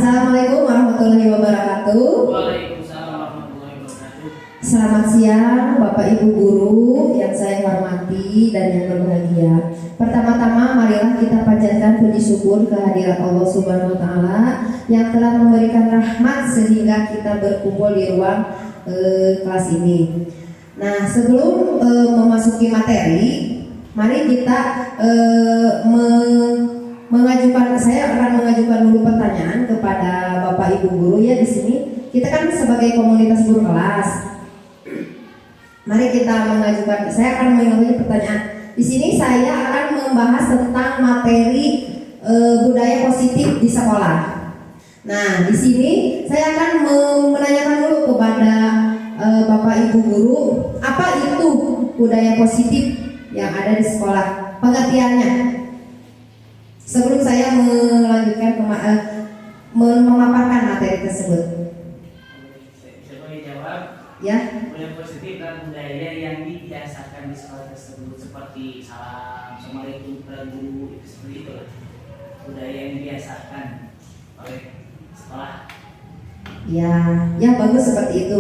Assalamualaikum warahmatullahi wabarakatuh. Waalaikumsalam warahmatullahi wabarakatuh. Selamat siang Bapak Ibu Guru yang saya hormati dan yang berbahagia. Pertama-tama marilah kita panjatkan puji syukur kehadirat Allah Subhanahu wa taala yang telah memberikan rahmat sehingga kita berkumpul di ruang kelas ini. Nah, sebelum memasuki materi, mari kita saya akan mengajukan dulu pertanyaan kepada Bapak Ibu Guru ya di sini. Kita kan sebagai komunitas guru kelas. Mari kita saya akan mengajukan pertanyaan. Di sini saya akan membahas tentang materi budaya positif di sekolah. Nah, di sini saya akan menanyakan dulu kepada Bapak Ibu Guru, apa itu budaya positif yang ada di sekolah? Pengertiannya. Sebelum saya melanjutkan memaparkan materi tersebut. Coba dijawab. Ya. Budaya positif dan budaya yang dibiasakan di sekolah tersebut seperti salam, assalamualaikum kepada guru, itu seperti itu. Budaya yang dibiasakan oleh sekolah. Ya bagus seperti itu.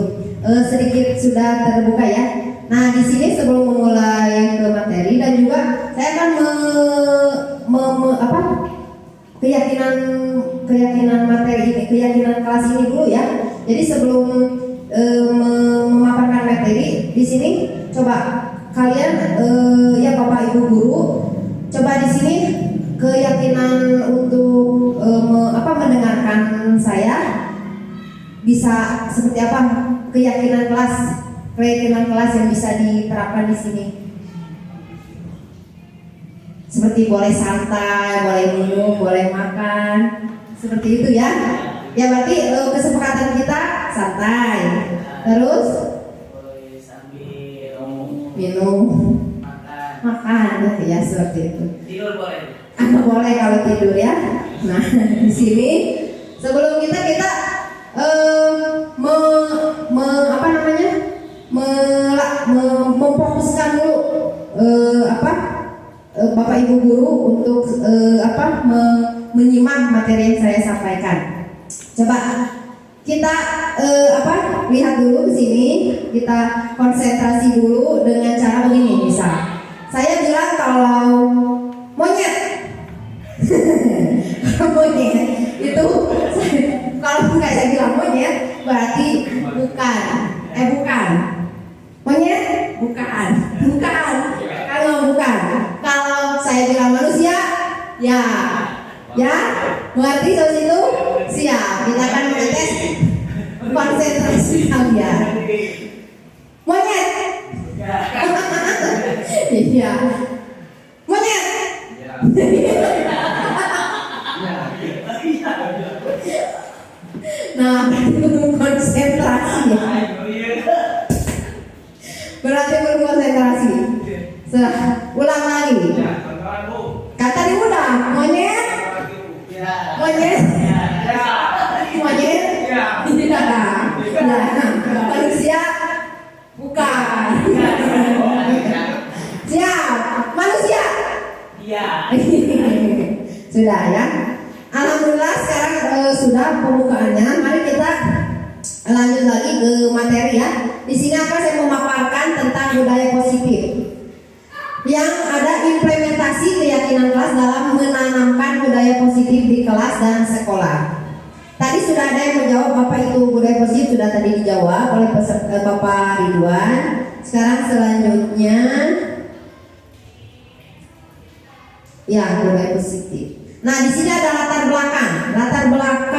Sedikit sudah terbuka ya. Nah, di sini sebelum memulai ke materi dan juga saya akan keyakinan materi ini, keyakinan kelas ini dulu ya. Jadi sebelum memaparkan materi di sini, coba kalian ya Bapak Ibu Guru, coba di sini keyakinan untuk mendengarkan saya bisa seperti apa? Keyakinan kelas yang bisa diterapkan di sini. Seperti boleh santai, boleh minum, boleh makan, seperti itu ya. Ya berarti kesepakatan kita santai. Terus boleh sambil minum, makan, ya seperti itu. tidur boleh. Boleh kalau tidur ya. Nah, di sini sebelum kita memfokuskan dulu Bapak Ibu Guru untuk menyimak materi yang saya sampaikan. Coba kita lihat dulu di sini, kita konsentrasi dulu dengan cara begini. Misal saya bilang kalau monyet monyet itu kalau saya bilang monyet berarti bukan monyet bukan kalau saya bilang manusia ya berarti soal itu siap. Kita akan mengetes konsentrasi kalian. Monyet iya monyet nah belum konsentrasi ya. Berarti belum konsentrasi. Ulang lagi. Kata di udah monyet. Manusia bukan. Siap. Manusia. Iya. Sudah ya. Alhamdulillah sekarang sudah pembukaannya. Mari kita lanjut lagi ke materi ya. Di sini akan saya memaparkan tentang budaya positif yang ada implementasi keyakinan kelas dalam menanamkan budaya positif di kelas dan sekolah. Tadi sudah ada yang menjawab Bapak itu budaya positif sudah tadi dijawab oleh Bapak Ridwan. Sekarang selanjutnya ya budaya positif. Nah, di sini ada latar belakang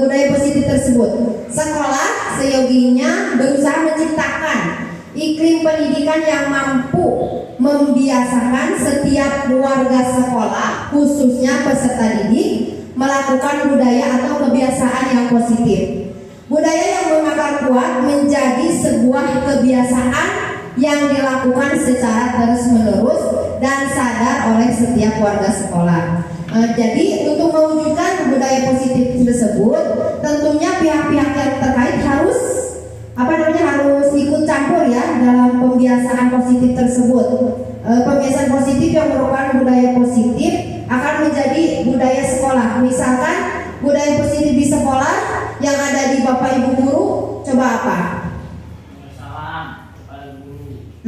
budaya positif tersebut. Sekolah seyoginya berusaha menciptakan iklim pendidikan yang mampu membiasakan setiap warga sekolah, khususnya peserta didik, melakukan budaya atau kebiasaan yang positif. Budaya yang mengakar kuat menjadi sebuah kebiasaan yang dilakukan secara terus-menerus dan sadar oleh setiap warga sekolah. Jadi untuk mewujudkan budaya positif tersebut, tentunya pihak-pihak yang terkait harus ikut campur ya dalam pembiasaan positif tersebut. Pembiasaan positif yang merupakan budaya positif akan menjadi budaya sekolah. Misalkan budaya positif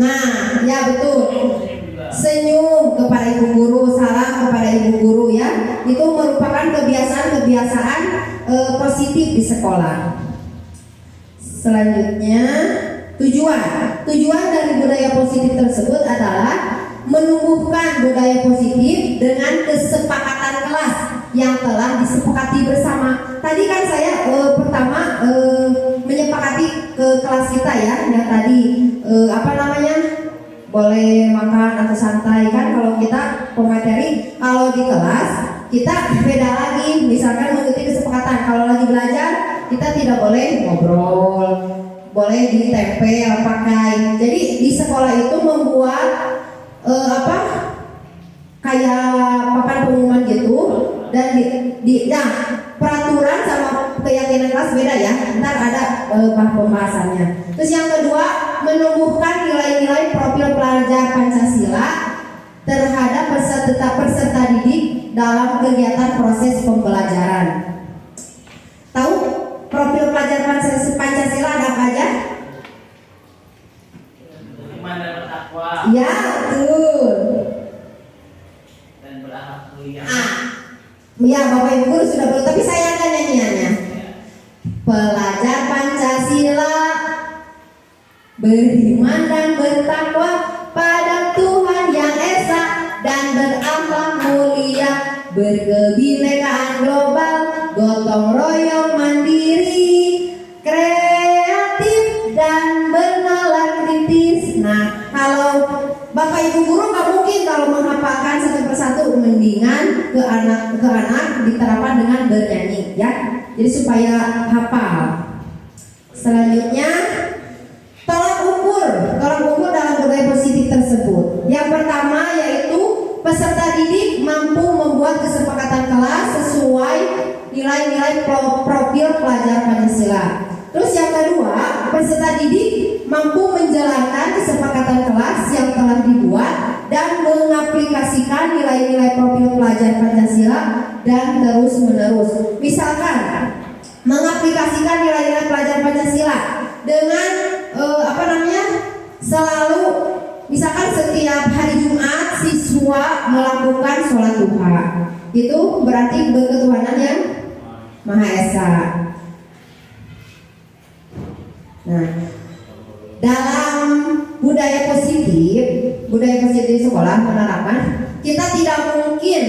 Nah, ya betul. Senyum juga. Senyum kepada ibu guru, salam kepada ibu guru ya. Itu merupakan kebiasaan-kebiasaan positif di sekolah. Selanjutnya, tujuan dari budaya positif tersebut adalah menumbuhkan budaya positif dengan kesepakatan kelas yang telah disepakati bersama. Tadi kan saya pertama menyepakati ke kelas kita ya, yang tadi boleh makan atau santai kan. Kalau kita pemateri, kalau di kelas kita beda lagi, misalkan mengikuti kesepakatan. Kalau lagi belajar kita tidak boleh ngobrol, boleh ditempel pakai. Jadi di sekolah itu membuat kayak papan pengumuman gitu, dan peraturan sama keyakinan kelas beda ya. Ntar ada pembahasannya. Terus yang kedua, menumbuhkan nilai-nilai profil pelajar Pancasila terhadap peserta didik dalam kegiatan proses pembelajaran. Tahu profil pelajar Pancasila ada apa aja? Beriman dan bertakwa. Ya, betul. Dan berakhlak mulia. Ya, Bapak Ibu guru sudah betul, tapi saya ada nyanyiannya. Pelajar Pancasila beriman dan bertakwa pada Tuhan yang esa dan berakhlak mulia, berkebinekaan global, gotong royong mandiri, kreatif dan bernalar kritis. Nah, kalau Bapak Ibu guru nggak mungkin kalau menghafalkan satu persatu, mendingan ke anak diterapkan dengan bernyanyi ya. Jadi supaya hafal. Selanjutnya, tolak ukur dalam budaya positif tersebut. Yang pertama yaitu peserta didik mampu membuat kesepakatan kelas sesuai nilai-nilai profil pelajar Pancasila. Terus yang kedua, peserta didik mampu menjalankan kesepakatan kelas yang telah dibuat dan mengaplikasikan nilai-nilai profil pelajar Pancasila dan terus menerus. Misalkan mengaplikasikan nilai-nilai pelajar Pancasila dengan selalu, misalkan setiap hari Jumat siswa melakukan sholat duha, itu berarti berketuhanan yang Maha Esa. Nah, dalam budaya positif di sekolah menerapkan kita tidak mungkin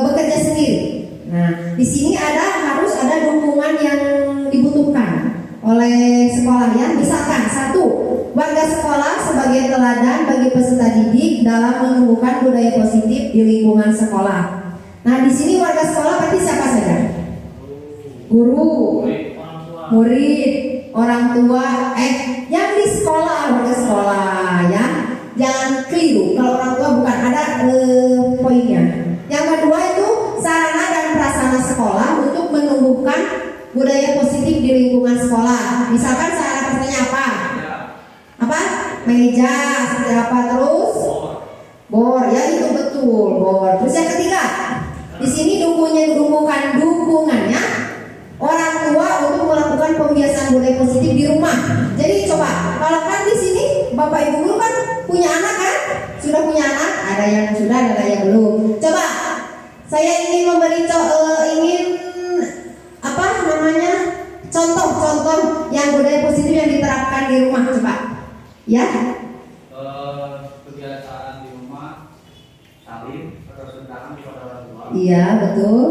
bekerja sendiri. Nah, di sini harus ada dukungan yang dibutuhkan oleh sekolah ya. Misalkan satu, warga sekolah sebagai teladan bagi peserta didik dalam menumbuhkan budaya positif di lingkungan sekolah. Nah, di sini warga sekolah berarti siapa saja? Guru, murid, orang tua, yang di sekolah, warga sekolah ya. Jangan keliru kalau orang tua bukan, ada poinnya. Yang kedua itu sarana dan prasarana sekolah untuk menumbuhkan budaya positif di lingkungan sekolah. Misalkan sarana prasarananya apa? Meja, seperti apa, terus? Bor, ya itu betul, bor. Terus yang ketiga, di sini dukungannya orang tua untuk melakukan pembiasaan budaya positif di rumah. Jadi coba, kalau kan di sini Bapak Ibu guru kan punya anak kan? Sudah punya anak? Ada yang sudah, ada yang belum. Coba, saya ingin memberi contoh-contoh yang budaya positif yang diterapkan di rumah, coba. Ya? Kebiasaan di rumah salim atau sedekah kepada orang tua. Iya, betul.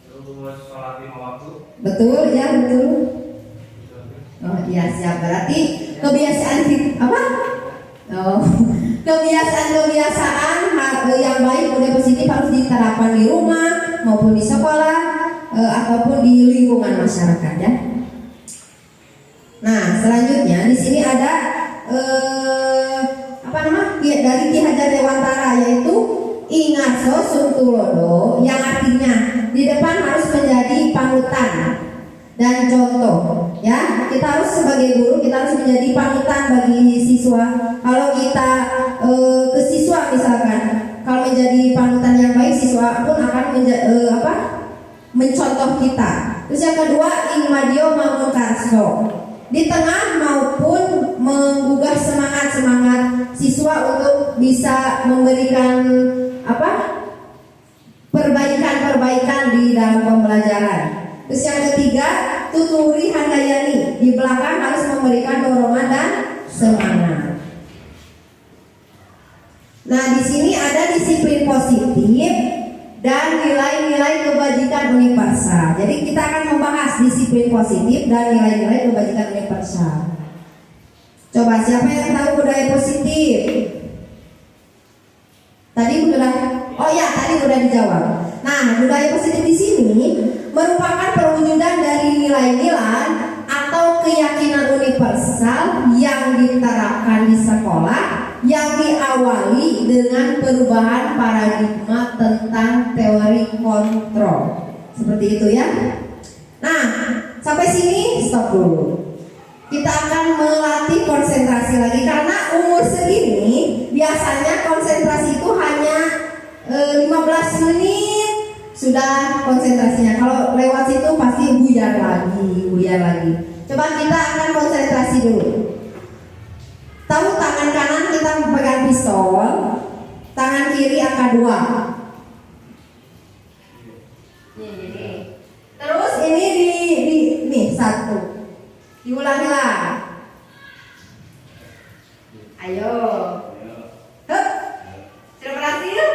Terus sholat 5 waktu. Betul, ya betul. Oh iya, siap. Berarti kebiasaan kebiasaan yang baik budaya positif harus diterapkan di rumah maupun di sekolah ataupun di lingkungan masyarakat ya. Nah, selanjutnya di sini ada dari Ki Hajar Dewantara, yaitu Ingarso Suntulodo, yang artinya di depan harus menjadi panutan dan contoh ya. Kita harus sebagai guru, kita harus menjadi panutan bagi siswa. Kalau kita ke siswa misalkan, kalau menjadi panutan yang baik, siswa pun akan mencontoh kita. Terus yang kedua, Ing Madio Mangunkarso, di tengah maupun menggugah semangat siswa untuk bisa memberikan perbaikan di dalam pembelajaran. Terus yang ketiga, tuturi handayani, di belakang harus memberikan dorongan dan semangat. Nah, di sini ada disiplin positif dan nilai-nilai kebajikan universal. Jadi kita akan membahas disiplin positif dan nilai-nilai kebajikan universal. Coba siapa yang tahu budaya positif? Tadi udah dijawab. Nah, budaya positif di sini merupakan perwujudan dari nilai-nilai atau keyakinan universal yang diterapkan di sekolah yang diawali dengan perubahan paradigma tentang teori kontrol. Seperti itu ya. Nah, sampai sini stop dulu. Kita akan melatih konsentrasi lagi karena umur segini biasanya konsentrasi itu hanya 15 menit sudah konsentrasinya. Kalau lewat situ pasti buyar lagi. Coba kita akan konsentrasi dulu. Tahu tangan kanan kita pegang pistol, tangan kiri angka 2. Terus ini nih 1. Diulangi lah. Ayo. Hup. Sudah berhasil?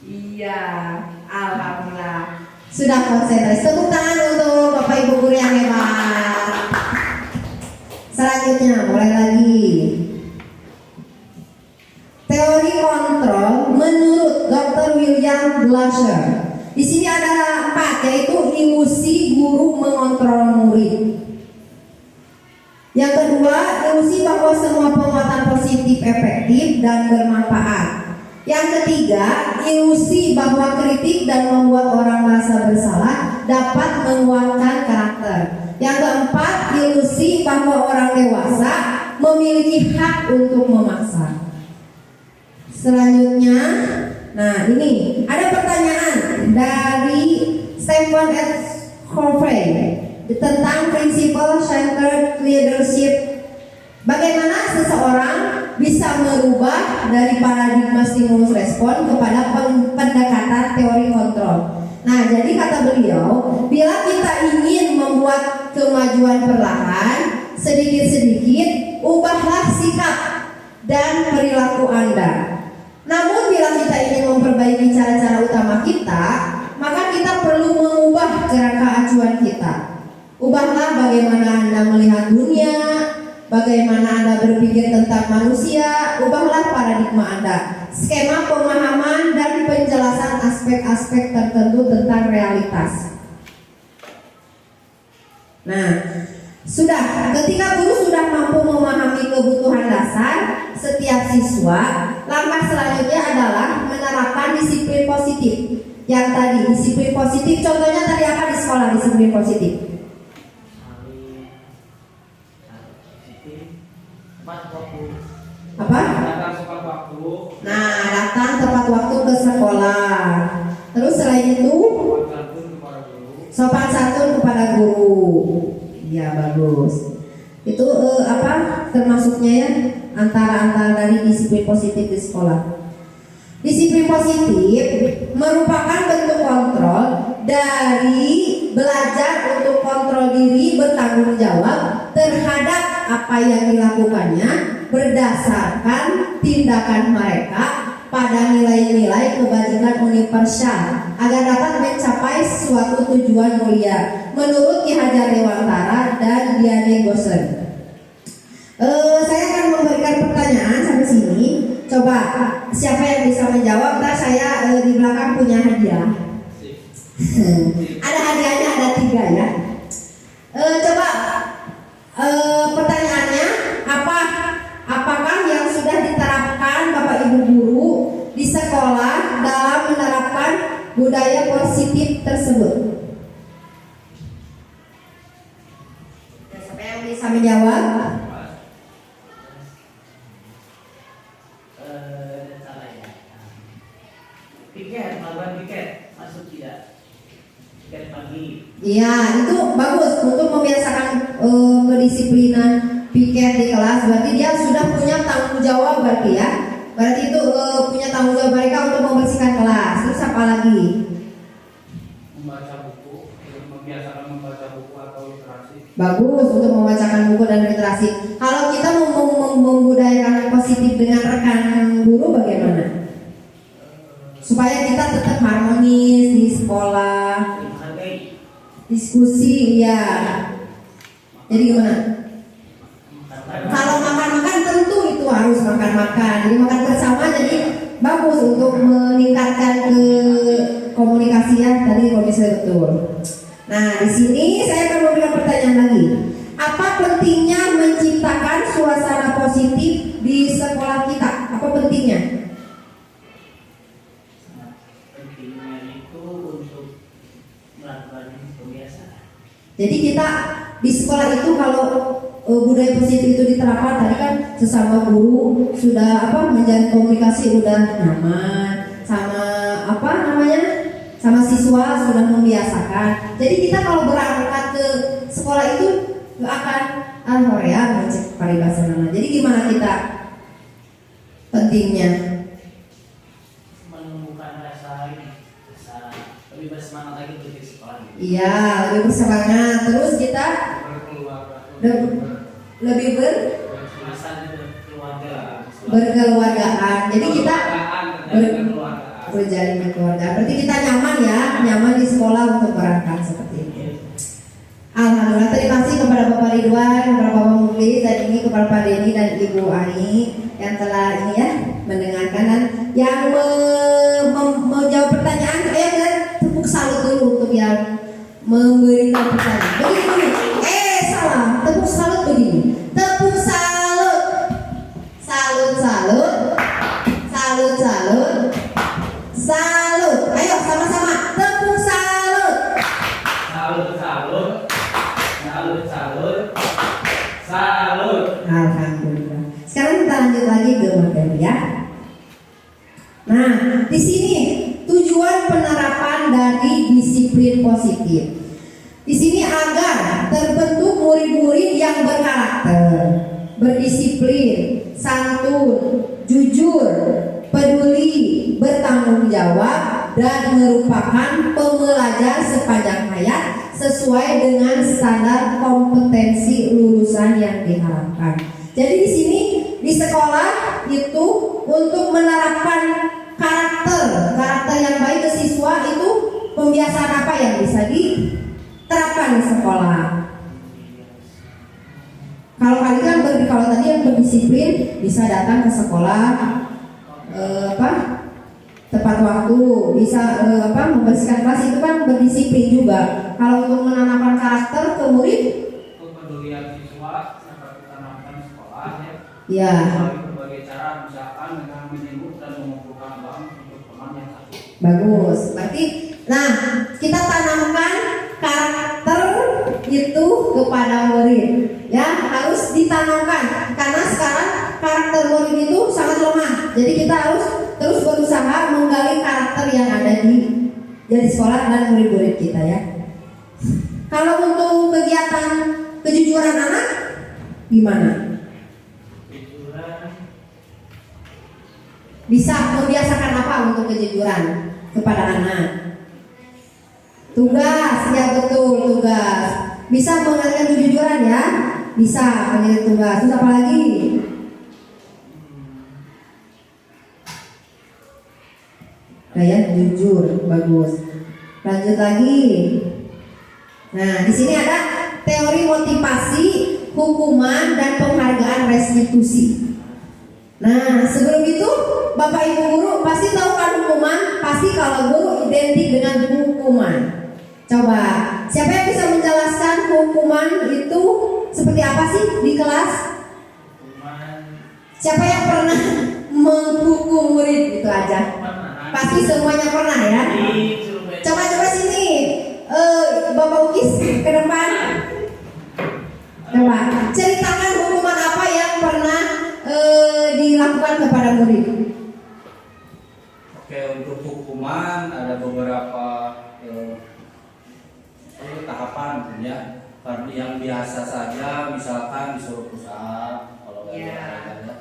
Iya. Alhamdulillah. Sudah konsentrasi. Tepuk tangan untuk Bapak Ibu guru yang hebat. Selanjutnya mulai lagi. Teori kontrol menurut Dr. William Glasser. Di sini ada 4, yaitu ilusi guru mengontrol murid. Yang kedua, ilusi bahwa semua penguatan positif efektif dan bermanfaat. Yang ketiga, ilusi bahwa kritik dan membuat orang merasa bersalah dapat menguatkan karakter. Yang keempat, ilusi bahwa orang dewasa memiliki hak untuk memaksa. Selanjutnya, nah ini ada pertanyaan dari Stephen S. Covey tentang Principle Centered Leadership. Bagaimana seseorang bisa merubah dari paradigma stimulus respon kepada pendekatan teori kontrol. Nah, jadi kata beliau, bila kita ingin membuat kemajuan perlahan, sedikit-sedikit, ubahlah sikap dan perilaku Anda. Namun bila kita ingin memperbaiki cara-cara utama kita, maka kita perlu mengubah kerangka acuan kita. Ubahlah bagaimana Anda melihat dunia, bagaimana Anda berpikir tentang manusia, ubahlah paradigma Anda, skema pemahaman dan penjelasan aspek-aspek tertentu tentang realitas. Nah, ketika guru sudah mampu memahami kebutuhan dasar setiap siswa, langkah selanjutnya adalah menerapkan disiplin positif. Yang tadi disiplin positif, contohnya tadi apa di sekolah disiplin positif? Apa? Nah, datang tepat waktu ke sekolah. Terus selain itu, sopan santun kepada guru. Ya, bagus. Itu termasuknya ya antara dari disiplin positif di sekolah. Disiplin positif merupakan bentuk kontrol dari belajar untuk kontrol diri, bertanggung jawab terhadap apa yang dilakukannya berdasarkan tindakan mereka pada nilai-nilai kebajikan universal agar dapat mencapai suatu tujuan mulia menurut Ki Hajar Dewantara dan Diane Gosen. Saya akan memberikan pertanyaan sampai sini. Coba siapa yang bisa menjawab? Ntar saya di belakang punya hadiah. Ada hadiahnya, ada 3 ya. Coba pertanyaannya apakah yang sudah diterapkan Bapak Ibu guru di sekolah dalam menerapkan budaya positif tersebut? Siapa yang bisa menjawab? Piket masuk tidak? Piket pagi. Iya, itu bagus untuk membiasakan kedisiplinan piket di kelas, berarti dia sudah punya tanggung jawab berarti ya. Berarti itu punya tanggung jawab mereka untuk membersihkan kelas. Terus apa lagi? Membaca buku, membiasakan membaca buku atau literasi. Bagus untuk membacakan buku dan literasi. Kalau kita membudayakan positif dengan rekan guru bagaimana? Supaya kita tetap harmonis di sekolah, Menghargai. diskusi ya. Jadi gimana? Kalau makan-makan tentu itu harus makan-makan. Jadi makan bersama jadi bagus untuk meningkatkan ke komunikasi ya. Tadi komisi betul. Nah, di sini saya akan memberikan pertanyaan lagi. Apa pentingnya menciptakan suasana positif di sekolah kita? Apa pentingnya? Sangat pentingnya itu untuk melakukan kebiasaan. Jadi kita di sekolah itu kalau budaya positif itu diterapkan, tadi kan sesama guru sudah menjalin komunikasi udah nyaman, sama sama siswa sudah membiasakan. Jadi kita kalau berangkat ke sekolah itu nggak akan Korea ngecek paribasanana. Jadi gimana kita pentingnya? Menumbuhkan rasa lebih bersemangat lagi untuk di sekolah. Iya, lebih bersemangat. Terus kita lebih Masa keluarga. berkeluargaan. Jadi kita berjalin keluarga. Berarti kita nyaman di sekolah untuk berangkat seperti itu. Alhamdulillah, terima kasih kepada Bapak Ridwan, kepada Bapak Muklis, dan ini kepada Pak Denny dan Ibu Ani yang telah ini ya mendengarkan dan yang menjawab pertanyaan. Saya tepuk salut dulu untuk yang memberikan pertanyaan. Begini, salah. Tepuk salut begini. Tepuk salut. Salut. Salut. Ayo sama-sama tepuk salut. Salut. Alhamdulillah. Sekarang kita lanjut lagi ke materi ya. Nah, di sini tujuan penerapan dari disiplin positif. Di sini agar terbentuk murid-murid yang berkarakter, berdisiplin, santun, jujur, peduli, bertanggung jawab, dan merupakan pembelajar sepanjang hayat sesuai dengan standar kompetensi lulusan yang diharapkan. Jadi di sini di sekolah itu untuk menerapkan karakter yang baik ke siswa itu pembiasaan apa yang bisa diterapkan di sekolah. Kalau kalau tadi yang berdisiplin bisa datang ke sekolah tepat waktu, bisa membersihkan kelas, itu kan berdisiplin juga. Kalau untuk menanamkan karakter ke murid, Kepedulian siswa dapat ditanamkan di sekolah ya. Melalui berbagai cara, misalkan dengan menyebut dan mengumpulkan uang untuk teman yang sakit. Bagus. Berarti, nah kita tanamkan karakter itu kepada murid, ya harus ditanamkan. Karena sekarang karakter murid itu sangat lemah. Jadi kita harus terus berusaha menggali karakter yang ada di sekolah dan murid-murid kita ya. Kalau untuk kegiatan kejujuran anak, gimana? Bisa membiasakan apa untuk kejujuran kepada anak? Tugas, ya betul, tugas. Bisa mengajarkan kejujuran ya? Bisa mengajarkan tugas. Terus apa lagi? Jujur, bagus. Lanjut lagi. Nah, di sini ada teori motivasi, hukuman, dan penghargaan restitusi. Nah, sebelum itu Bapak Ibu guru pasti tahu kan hukuman? Pasti kalau guru identik dengan hukuman. Coba, siapa yang bisa menjelaskan hukuman itu seperti apa sih di kelas? Siapa yang pernah menghukum murid? Itu aja. Pasti semuanya pernah ya. Coba sini, Bapak Ukis ke depan. Coba ceritakan hukuman apa yang pernah dilakukan kepada murid. Oke, untuk hukuman ada beberapa tahapan ya. Karena yang biasa saja, misalkan disuruh push up, kalau nggak Iya. ada olahraga.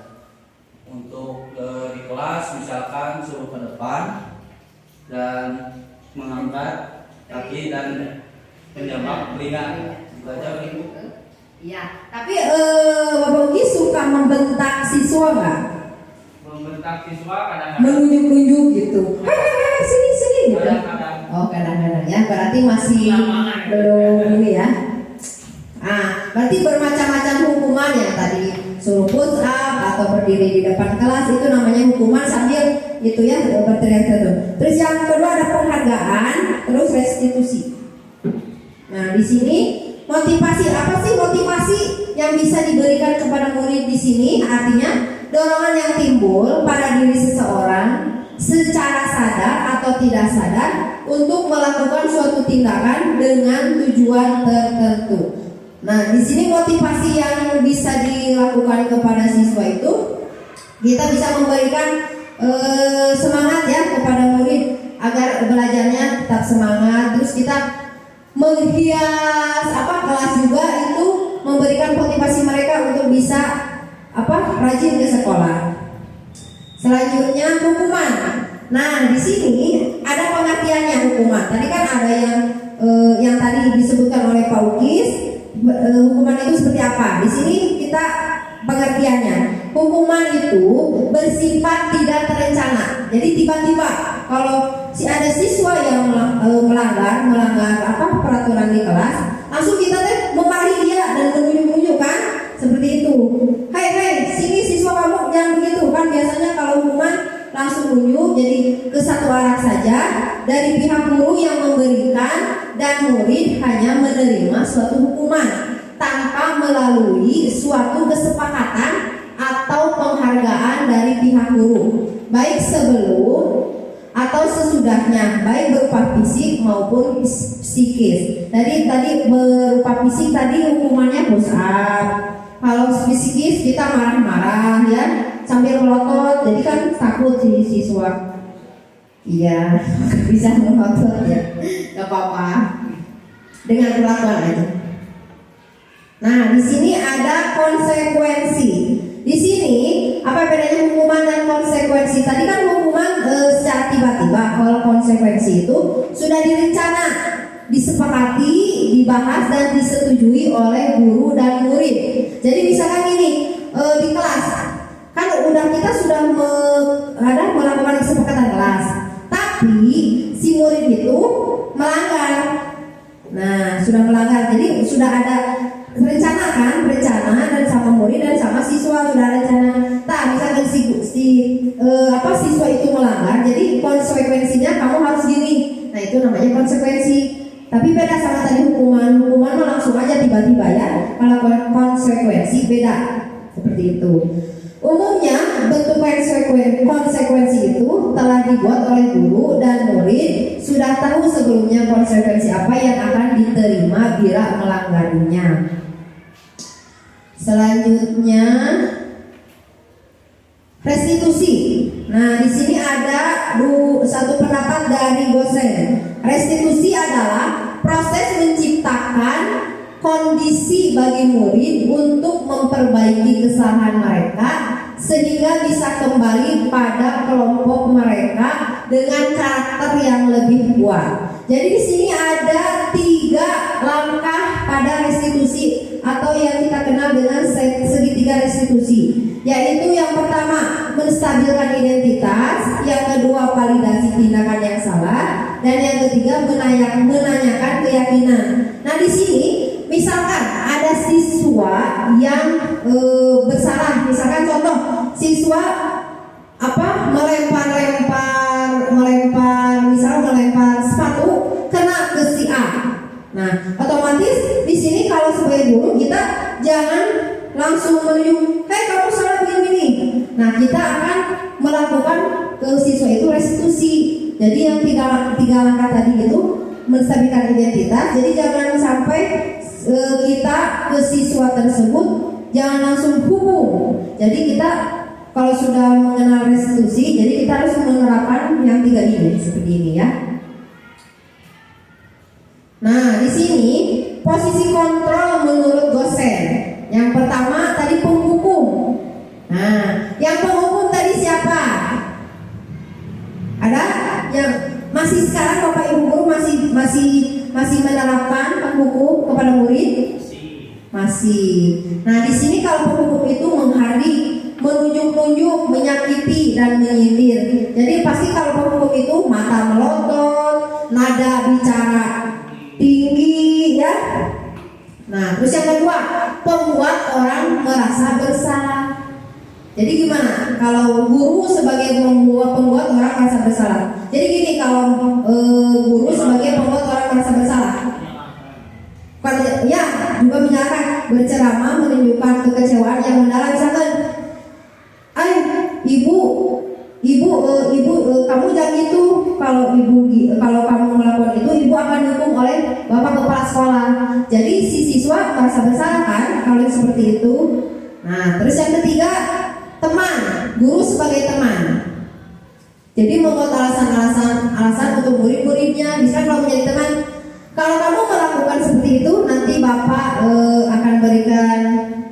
Untuk di kelas, misalkan suruh ke depan dan mengangkat kaki dan menjambak telinga. Belajar itu. Iya, tapi Bapak Uki suka membentak siswa nggak? Membentak siswa kadang-kadang. Menunjuk-nunjuk gitu. Hei, sini sini gitu. Kadang-kadang. Oh, kadang-kadang ya, berarti masih Lapangan. belum ini ya. Berarti bermacam-macam hukuman yang tadi suruh push up atau berdiri di depan kelas itu namanya hukuman sambil itu ya berteriak-teriak. Terus yang kedua ada penghargaan, terus restitusi. Nah, di sini motivasi apa sih motivasi yang bisa diberikan kepada murid di sini? Artinya dorongan yang timbul pada diri seseorang secara sadar atau tidak sadar untuk melakukan suatu tindakan dengan tujuan tertentu. Nah, di sini motivasi yang bisa dilakukan kepada siswa itu kita bisa memberikan semangat ya kepada murid agar belajarnya tetap semangat. Terus kita menghias kelas juga itu memberikan motivasi mereka untuk bisa rajin ke sekolah. Selanjutnya hukuman. Nah, di sini ada pengertiannya hukuman. Tadi kan ada yang tadi disebutkan oleh Pak Ukis. Hukuman itu seperti apa? Di sini kita pengertiannya. Hukuman itu bersifat tidak terencana. Jadi tiba-tiba kalau ada siswa yang melanggar peraturan di kelas, langsung kita memarahi dia dan menunjuk-nunjuk kan? Seperti itu. Hai, sini siswa kamu jangan begitu kan? Biasanya kalau hukuman langsung nunjuk, jadi ke satu arah saja dari pihak guru yang memberikan dan murid hanya menerima suatu hukuman tanpa melalui suatu kesepakatan atau penghargaan dari pihak guru, baik sebelum atau sesudahnya, baik berupa fisik maupun psikis. Tadi berupa fisik tadi hukumannya push up. Kalau psikis kita marah-marah ya sambil melotot, jadi kan takut si siswa. Iya, bisa melotot ya, nggak apa-apa. Dengan perlakuan aja. Nah, di sini ada konsekuensi. Di sini apa bedanya hukuman dan konsekuensi? Tadi kan hukuman secara tiba-tiba, kalau konsekuensi itu sudah direncana, disepakati, dibahas dan disetujui oleh guru dan murid. Jadi misalkan ini di kelas, kan kita sudah melakukan kesepakatan kelas, tapi si murid itu melanggar. Nah, sudah melanggar, jadi sudah ada rencana dan sama murid dan sama siswa sudah rencana. Misalkan siswa itu melanggar, jadi konsekuensinya kamu harus gini. Nah, itu namanya konsekuensi. Tapi beda sama tadi hukuman mah langsung aja tiba-tiba ya. Kalau konsekuensi beda seperti itu. Umumnya bentuk konsekuensi itu telah dibuat oleh guru dan murid sudah tahu sebelumnya konsekuensi apa yang akan diterima bila melanggarnya. Selanjutnya restitusi. Nah, di sini ada satu pendapat dari dosen. Restitusi adalah proses menciptakan kondisi bagi murid untuk memperbaiki kesalahan mereka sehingga bisa kembali pada kelompok mereka dengan karakter yang lebih kuat. Jadi di sini ada 3 langkah pada restitusi atau yang kita kenal dengan segitiga restitusi. Yaitu yang pertama menstabilkan identitas, yang kedua validasi tindakan yang salah, dan yang ketiga menanyakan keyakinan. Nah, di sini misalkan ada siswa yang bersalah, misalkan contoh siswa melempar sepatu kena ke si A. Nah, otomatis di sini kalau sebagai guru kita jangan langsung menunjuk, "Hei, kamu salah begini." Nah, kita akan melakukan ke siswa itu restitusi. Jadi yang tiga langkah tadi itu menstabilkan identitas. Jadi jangan sampai kita ke siswa tersebut jangan langsung hukum. Jadi kita kalau sudah mengenal restitusi, jadi kita harus menerapkan yang 3 ini seperti ini ya. Nah, di sini posisi kontrol menurut dosen. Yang pertama tadi penghukum. Nah, yang penghukum tadi siapa? Ada yang masih sekarang Bapak Ibu guru masih menerapkan penghukum kepada murid? Masih. Nah, di sini kalau penghukum itu menghardik, menunjuk-nunjuk, menyakiti dan menyindir. Jadi pasti kalau penghukum itu mata melotot, nada bicara tinggi, ya. Nah, terus yang kedua, pembuat orang merasa bersalah. Jadi gimana? Kalau guru sebagai pembuat orang merasa bersalah. Jadi gini, kalau guru sebagai pembuat orang merasa bersalah, ya juga menyalahkan, berceramah, menunjukkan kekecewaan yang mendalam. Misalkan, ibu, kamu jangan gitu. Kalau kamu melakukan itu, ibu akan dihukum oleh bapak kepala sekolah. Jadi si siswa merasa bersalah kan kalau seperti itu. Nah, terus yang ketiga, teman, guru sebagai teman. Jadi membuat alasan untuk murid-muridnya. Misalnya kalau menjadi teman, kalau kamu melakukan seperti itu, nanti bapak akan berikan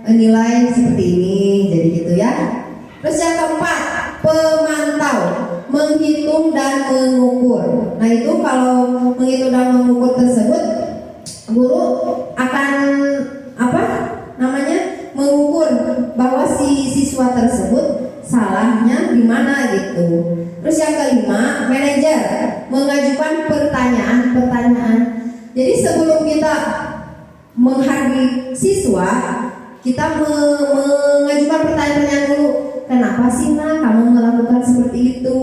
nilai seperti ini. Jadi gitu ya. Terus yang keempat, pemantau, menghitung dan mengukur. Nah itu kalau menghitung dan mengukur tersebut, guru akan mengukur bahwa si siswa tersebut salahnya di mana gitu. Terus yang kelima, manajer mengajukan pertanyaan. Jadi sebelum kita menghargai siswa, kita mengajukan pertanyaan dulu. Kenapa sih nak kamu melakukan seperti itu?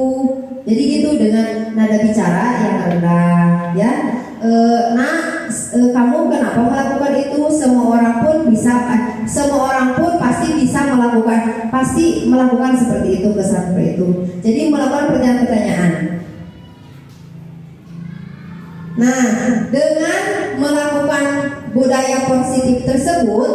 Jadi gitu dengan nada bicara yang rendah, ya. Kamu kenapa melakukan itu? Semua orang pun pasti melakukan seperti itu, seperti itu. Jadi melakukan pertanyaan-pertanyaan. Nah, dengan melakukan budaya positif tersebut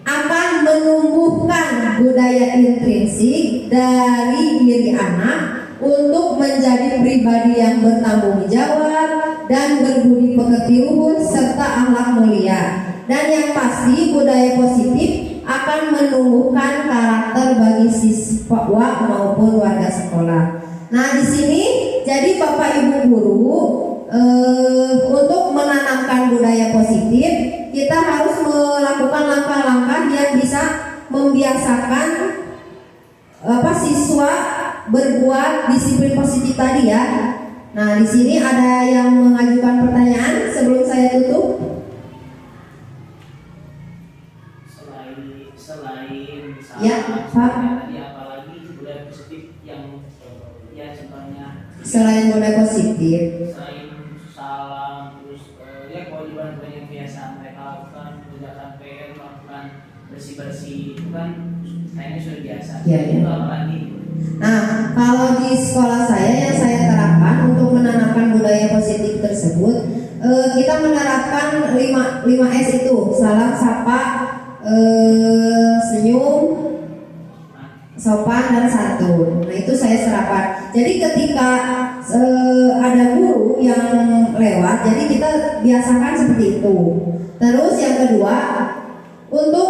akan menumbuhkan budaya intrinsik dari diri anak untuk menjadi pribadi yang bertanggung jawab dan berbudi pekerti luhur serta akhlak mulia. Dan yang pasti budaya positif akan menumbuhkan karakter bagi siswa maupun warga sekolah. Nah, di sini jadi Bapak Ibu guru untuk menanamkan budaya positif, kita harus melakukan langkah-langkah yang bisa membiasakan siswa berbuat disiplin positif tadi ya. Nah, di sini ada yang mengajukan pertanyaan sebelum saya tutup. Selain Ya, Pak. Tadi apalagi budaya positif yang ya contohnya Selain budaya positif, selain salam, terus ya kewajiban yang biasa mereka lakukan, mengerjakan PR, melakukan bersih-bersih, itu kan kayaknya sudah biasa. Ya. Itu apalagi? nah kalau di sekolah saya yang saya terapkan untuk menanamkan budaya positif tersebut, kita menerapkan 5S itu, salam, sapa, senyum, sopan dan santun. Nah itu saya terapkan. Jadi ketika ada guru yang lewat, jadi kita biasakan seperti itu. Terus yang kedua, untuk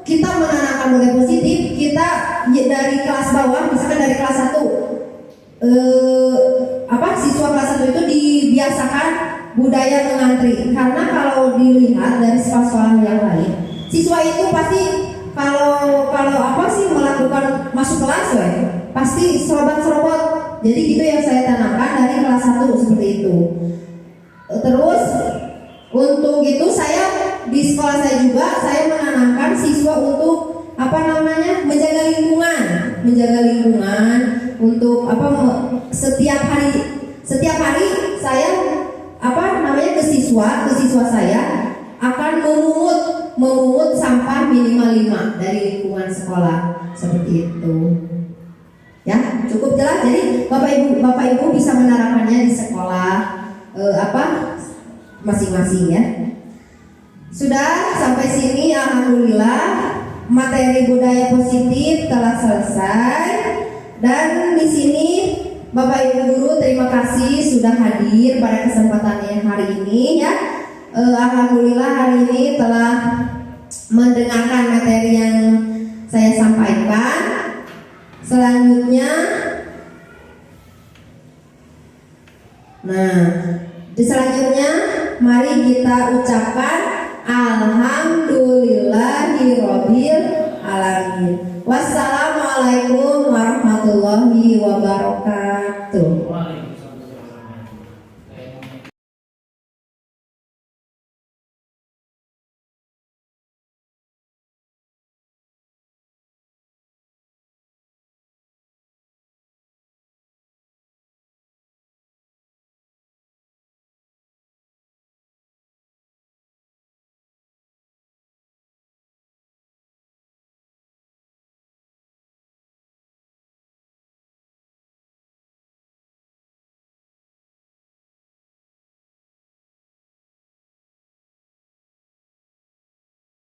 kita menanamkan budaya positif, kita dari kelas bawah, misalkan dari kelas 1, siswa kelas 1 itu dibiasakan budaya mengantri. Karena kalau dilihat dari sekolah-sekolah yang lain, siswa itu pasti kalau melakukan masuk kelas pasti serobot. Jadi gitu yang saya tanamkan dari kelas 1 seperti itu. Terus untuk itu saya di sekolah saya juga saya menanamkan siswa untuk menjaga lingkungan untuk setiap hari saya ke siswa saya akan memungut sampah minimal 5 dari lingkungan sekolah seperti itu. Ya, cukup jelas. Jadi Bapak Ibu bisa menerapkannya di sekolah masing-masing ya. Sudah sampai sini alhamdulillah materi budaya positif telah selesai. Dan di sini Bapak Ibu guru terima kasih sudah hadir pada kesempatan yang hari ini ya. Alhamdulillah hari ini telah mendengarkan materi yang saya sampaikan. Selanjutnya, mari kita ucapkan Alhamdulillahirobbil alamin. Wassalamualaikum warahmatullahi wabarakatuh.